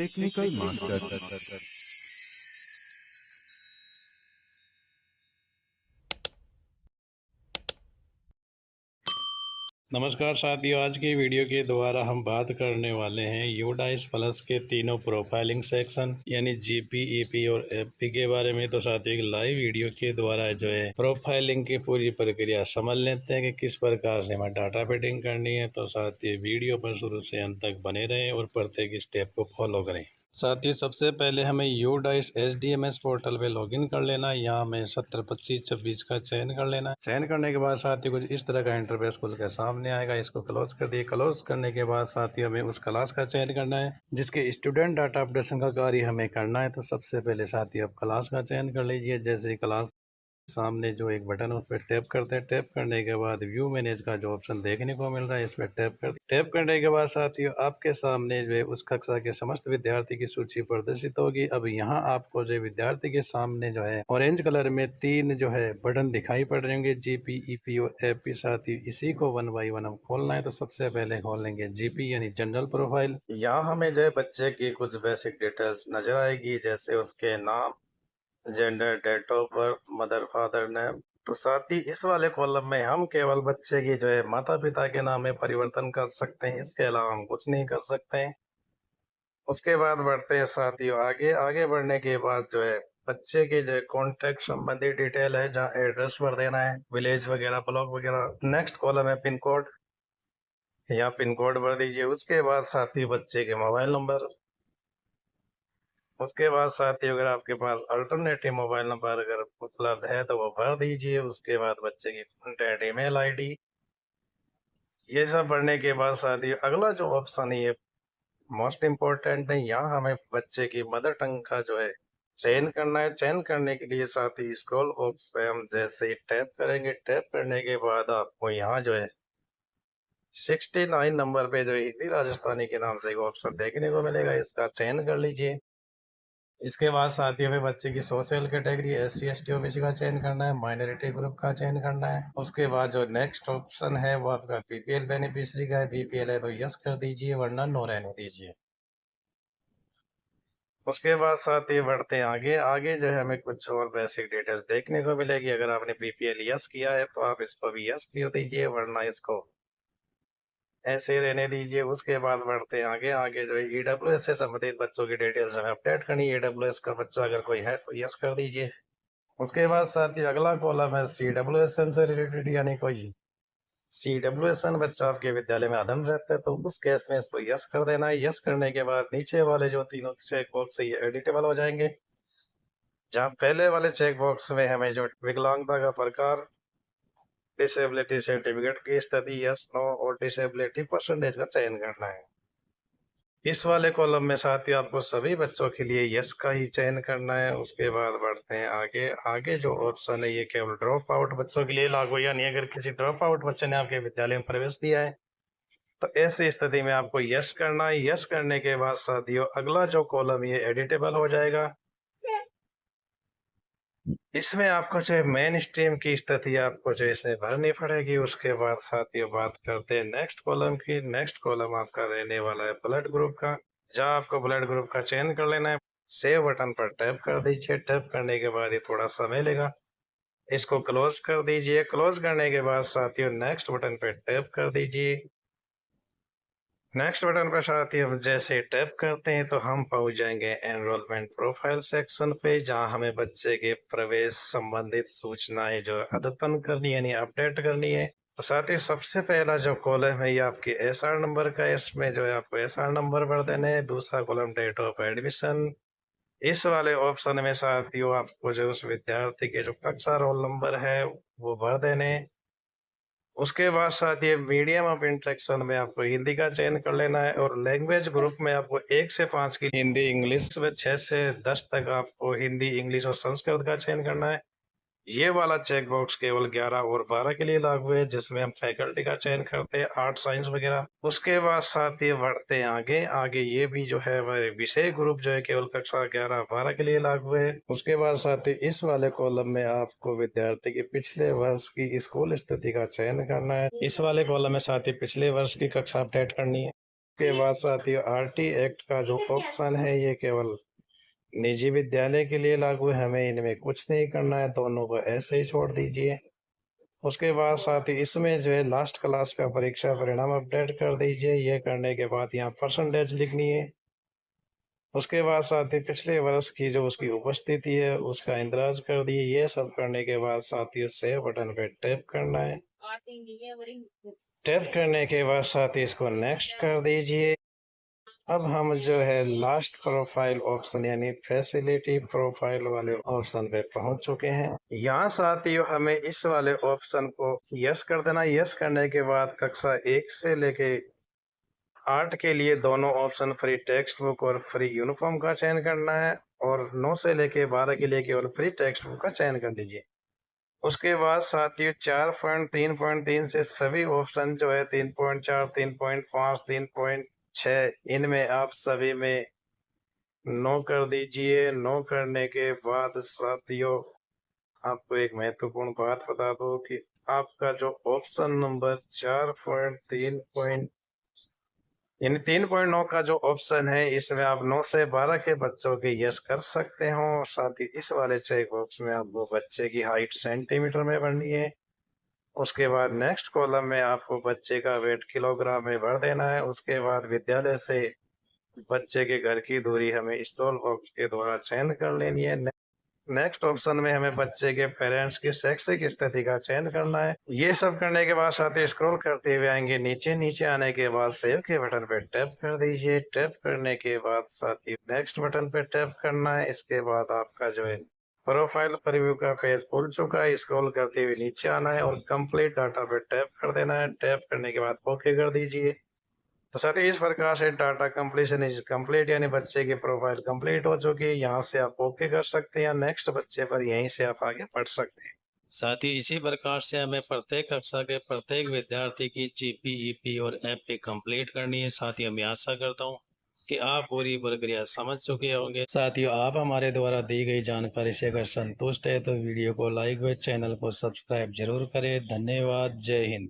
Technical master. नमस्कार साथियों, आज की वीडियो के द्वारा हम बात करने वाले हैं यूडाइस प्लस के तीनों प्रोफाइलिंग सेक्शन यानी जीपी, ईपी और एफपी के बारे में। तो साथियों, एक लाइव वीडियो के द्वारा जो है प्रोफाइलिंग की पूरी प्रक्रिया समझ लेते हैं कि किस प्रकार से हमें डाटा फिटिंग करनी है। तो साथियों, वीडियो पर शुरू से अंत तक बने रहें और प्रत्येक स्टेप को फॉलो करें। साथियों, सबसे पहले हमें यूडाइस HDMS पोर्टल पे लॉगिन कर लेना है। यहाँ हमें 17 25 26 का चयन कर लेना है। चयन करने के बाद साथियों, कुछ इस तरह का इंटरफेस खुल कर सामने आएगा। इसको क्लोज कर दिए। क्लोज करने के बाद साथियों, हमें उस क्लास का चयन करना है जिसके स्टूडेंट डाटा अपडेशन का कार्य हमें करना है। तो सबसे पहले साथियों, आप क्लास का चयन कर लीजिए। जैसे क्लास सामने जो एक बटन है उस पर टैप करते हैं। टैप करने के बाद व्यू मैनेज का जो ऑप्शन देखने को मिल रहा है, इस पर टैप करने के बाद साथियों, आपके सामने जो है उस कक्षा के समस्त विद्यार्थी की सूची प्रदर्शित होगी। अब यहाँ आपको जो विद्यार्थी के सामने जो है ऑरेंज कलर में 3 जो है बटन दिखाई पड़ रहे होंगे, जीपी, ईपी और एपी। साथियों, इसी को 1 बाई 1 हम खोलना है। तो सबसे पहले खोल लेंगे जीपी यानी जनरल प्रोफाइल। यहाँ हमें जो है बच्चे की कुछ बेसिक डिटेल्स नजर आएगी, जैसे उसके नाम, gender, date of birth, mother father name. तो साथ ही इस वाले कॉलम में हम केवल बच्चे की जो है माता पिता के नाम में परिवर्तन कर सकते हैं, इसके अलावा हम कुछ नहीं कर सकते हैं। उसके बाद बढ़ते हैं साथियों आगे। आगे बढ़ने के बाद जो है बच्चे के जो कॉन्टैक्ट संबंधी डिटेल है, जहाँ एड्रेस भर देना है, विलेज वगैरह, ब्लॉक वगैरह। नेक्स्ट कॉलम है पिन कोड, या पिन कोड भर दीजिए। उसके बाद साथी बच्चे के मोबाइल नंबर। उसके बाद साथियों, अगर आपके पास अल्टरनेटिव मोबाइल नंबर अगर उपलब्ध है तो वो भर दीजिए। उसके बाद बच्चे की कॉन्टैक्ट ईमेल आईडी। ये सब भरने के बाद साथियों, अगला जो ऑप्शन है ये मोस्ट इम्पोर्टेंट है। यहाँ हमें बच्चे की मदर टंग का जो है चयन करना है। चयन करने के लिए साथी स्क्रॉल बॉक्स पे हम जैसे ही टैप करेंगे, टैप करने के बाद आपको यहाँ जो है 69 नंबर पे जो हिंदी राजस्थानी के नाम से एक ऑप्शन देखने को मिलेगा, इसका चयन कर लीजिए। इसके बाद साथियों में बच्चे की social category SC ST OBC का चयन करना है, माइनॉरिटी ग्रुप का चयन करना है। उसके बाद जो नेक्स्ट ऑप्शन है वो आपका BPL बेनिफिशियरी का है। BPL है तो यस कर दीजिए, वरना नो रहने दीजिए। उसके बाद साथियों बढ़ते हैं आगे। आगे जो है हमें कुछ और बेसिक डिटेल्स देखने को मिलेगी। अगर आपने BPL यस किया है तो आप इसको भी यस कर दीजिए, वरना इसको ऐसे रहने दीजिए। उसके बाद बढ़ते हैं आगे। आगे जो है EWS से संबंधित बच्चों की डिटेल्स हमें अपडेट करनी है। EWS का बच्चा अगर कोई है तो यस कर दीजिए। उसके बाद साथ ही अगला कॉलम है CWSN से रिलेटेड, यानी कोई CWSN बच्चा आपके विद्यालय में अध्ययन रहता है तो उस केस में इसको यस कर देना है। यस करने के बाद नीचे वाले जो तीनों चेक बॉक्स है ये एडिटेबल हो जाएंगे। जहाँ पहले वाले चेक बॉक्स में हमें जो विकलांगता का प्रकार, डिसेबिलिटी सर्टिफिकेट की स्थिति, यस नो और डिसेबिलिटी परसेंटेज का चयन करना है। इस वाले कॉलम में साथ ही आपको सभी बच्चों के लिए यस का ही चयन करना है। उसके बाद बढ़ते हैं आगे। आगे जो ऑप्शन है ये केवल ड्रॉप आउट बच्चों के लिए लागू, यानी अगर किसी ड्रॉप आउट बच्चे ने आपके विद्यालय में प्रवेश दिया है तो ऐसी स्थिति में आपको यस करना है। यस करने के बाद साथियों अगला जो कॉलम ये एडिटेबल हो जाएगा। इसमें आपको जो मेन स्ट्रीम की स्थिति आपको जो इसमें भरनी पड़ेगी। उसके बाद साथियों बात करते हैं नेक्स्ट कॉलम की। नेक्स्ट कॉलम आपका रहने वाला है ब्लड ग्रुप का, जहां आपको ब्लड ग्रुप का चयन कर लेना है। सेव बटन पर टैप कर दीजिए। टैप करने के बाद ये थोड़ा समय लेगा, इसको क्लोज कर दीजिए। क्लोज करने के बाद साथियों नेक्स्ट बटन पर टैप कर दीजिए। नेक्स्ट बटन पर साथियों हम जैसे टैप करते हैं तो हम पहुंच जाएंगे एनरोलमेंट प्रोफाइल सेक्शन पे, जहां हमें बच्चे के प्रवेश संबंधित सूचनाएं जो अद्यतन करनी है यानी अपडेट करनी है। तो साथ ही सबसे पहला जो कॉलम है ये आपके SR नंबर का है। इसमें जो है आपको SR नंबर भर देने हैं। दूसरा कॉलम डेट ऑफ एडमिशन। इस वाले ऑप्शन में साथियों आपको जो उस विद्यार्थी के जो कक्षा रोल नंबर है वो भर देने। उसके बाद साथ ये मीडियम ऑफ इंटरेक्शन में आपको हिंदी का चयन कर लेना है, और लैंग्वेज ग्रुप में आपको 1 से 5 की हिंदी इंग्लिश, में 6 से 10 तक आपको हिंदी इंग्लिश और संस्कृत का चयन करना है। ये वाला चेक बॉक्स केवल 11 और 12 के लिए लागू है, जिसमें हम फैकल्टी का चयन करते हैं, आर्ट साइंस वगैरह। उसके बाद साथ ये बढ़ते हैं आगे। आगे ये भी जो है वह विषय ग्रुप जो है केवल कक्षा 11-12 के लिए लागू है। उसके बाद साथ ही इस वाले कॉलम में आपको विद्यार्थी की पिछले वर्ष की स्कूल स्थिति का चयन करना है। इस वाले कॉलम में साथ ही पिछले वर्ष की कक्षा अपडेट करनी है। के बाद साथियों आरटी एक्ट का जो ऑप्शन है ये केवल निजी विद्यालय के लिए लागू है, हमें इनमें कुछ नहीं करना है, दोनों को ऐसे ही छोड़ दीजिए। उसके बाद साथ ही इसमें जो है लास्ट क्लास का परीक्षा परिणाम अपडेट कर दीजिए। ये करने के बाद यहाँ परसेंटेज लिखनी है। उसके बाद साथ ही पिछले वर्ष की जो उसकी उपस्थिति है उसका इंदराज कर दिए। ये सब करने के बाद साथियों सेव बटन पे टैप करना है। टैप करने के बाद साथ ही इसको नेक्स्ट कर दीजिए। अब हम जो है लास्ट प्रोफाइल ऑप्शन यानी फैसिलिटी प्रोफाइल वाले ऑप्शन पे पहुंच चुके हैं। यहाँ साथियों हमें इस वाले ऑप्शन को यस कर देना। यस करने के बाद कक्षा 1 से लेके 8 के लिए दोनों ऑप्शन फ्री टेक्स्ट बुक और फ्री यूनिफॉर्म का चयन करना है, और 9 से लेके 12 के लिए केवल फ्री टेक्स्ट बुक का चयन कर लीजिए। उसके बाद साथियों 4.3.3 से सभी ऑप्शन जो है 3.4, 3.5, 3.6 इनमें आप सभी में नो कर दीजिए। नो करने के बाद साथियों आपको एक महत्वपूर्ण बात बता दो कि आपका जो ऑप्शन नंबर 4.3 यानी 3.9 का जो ऑप्शन है इसमें आप 9 से 12 के बच्चों के यस कर सकते हो। साथ ही इस वाले चेक बॉक्स में आपको बच्चे की हाइट सेंटीमीटर में भरनी है। उसके बाद नेक्स्ट कॉलम में आपको बच्चे का वेट किलोग्राम में भर देना है। उसके बाद विद्यालय से बच्चे के घर की दूरी हमें स्टॉल बॉक्स के द्वारा चयन कर लेनी है। नेक्स्ट ऑप्शन में हमें बच्चे के पेरेंट्स की शैक्षिक स्थिति का चयन करना है। ये सब करने के बाद साथ ही स्क्रॉल करते हुए आएंगे नीचे। नीचे आने के बाद सेव के बटन पे टैप कर दीजिए। टैप करने के बाद साथ ही नेक्स्ट बटन पे टैप करना है। इसके बाद आपका जो है प्रोफाइल प्रीव्यू का पेज खुल चुका है। स्क्रॉल करते हुए नीचे आना है और कंप्लीट डाटा पे टैप कर देना है। टैप करने के बाद ओके कर दीजिए। तो साथ ही इस प्रकार से डाटा कंप्लीशन इज कंप्लीट यानी बच्चे की प्रोफाइल कंप्लीट हो चुकी है। यहाँ से आप ओके कर सकते हैं या नेक्स्ट बच्चे पर यहीं से आप आगे बढ़ सकते हैं। साथ ही इसी प्रकार से हमें प्रत्येक कक्षा के प्रत्येक विद्यार्थी की जीपीईपी और एमपी कंप्लीट करनी है। साथ ही मैं आशा करता हूँ कि आप पूरी प्रक्रिया समझ चुके होंगे। साथियों आप हमारे द्वारा दी गई जानकारी से अगर संतुष्ट है तो वीडियो को लाइक व चैनल को सब्सक्राइब जरूर करें। धन्यवाद। जय हिंद।